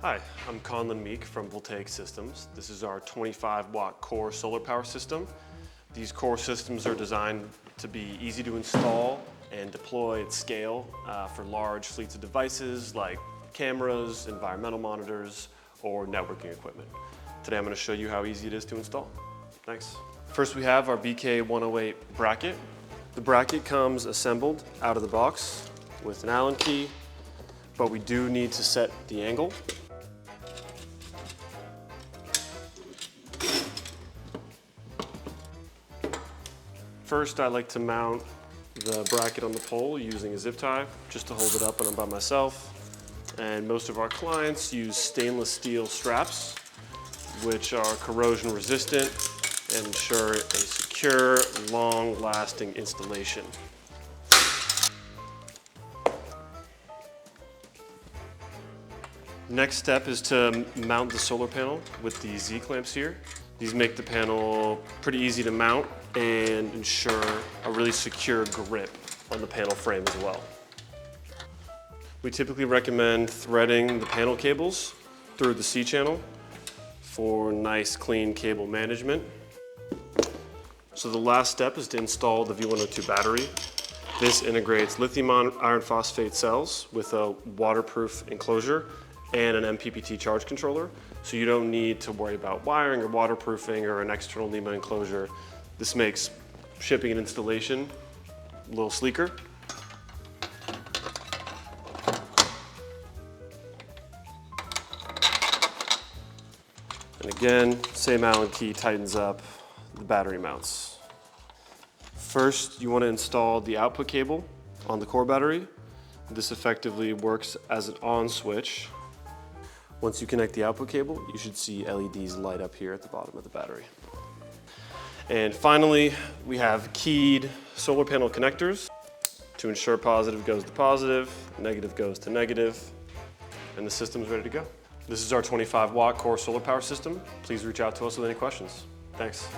Hi, I'm Conlon Meek from Voltaic Systems. This is our 25-watt core solar power system. These core systems are designed to be easy to install and deploy at scale for large fleets of devices like cameras, environmental monitors, or networking equipment. Today I'm going to show you how easy it is to install. Thanks. First we have our BK108 bracket. The bracket comes assembled out of the box with an Allen key, but we do need to set the angle. First, I like to mount the bracket on the pole using a zip tie just to hold it up when I'm by myself. And most of our clients use stainless steel straps, which are corrosion resistant and ensure a secure, long-lasting installation. Next step is to mount the solar panel with the Z-clamps here. These make the panel pretty easy to mount and ensure a really secure grip on the panel frame as well. We typically recommend threading the panel cables through the C-channel for nice, clean cable management. So the last step is to install the V102 battery. This integrates lithium iron phosphate cells with a waterproof enclosure and an MPPT charge controller, so you don't need to worry about wiring or waterproofing or an external NEMA enclosure. This makes shipping and installation a little sleeker. And again, same Allen key tightens up the battery mounts. First, you want to install the output cable on the core battery. This effectively works as an on switch. Once you connect the output cable, you should see LEDs light up here at the bottom of the battery. And finally, we have keyed solar panel connectors to ensure positive goes to positive, negative goes to negative, and the system is ready to go. This is our 25-watt core solar power system. Please reach out to us with any questions. Thanks.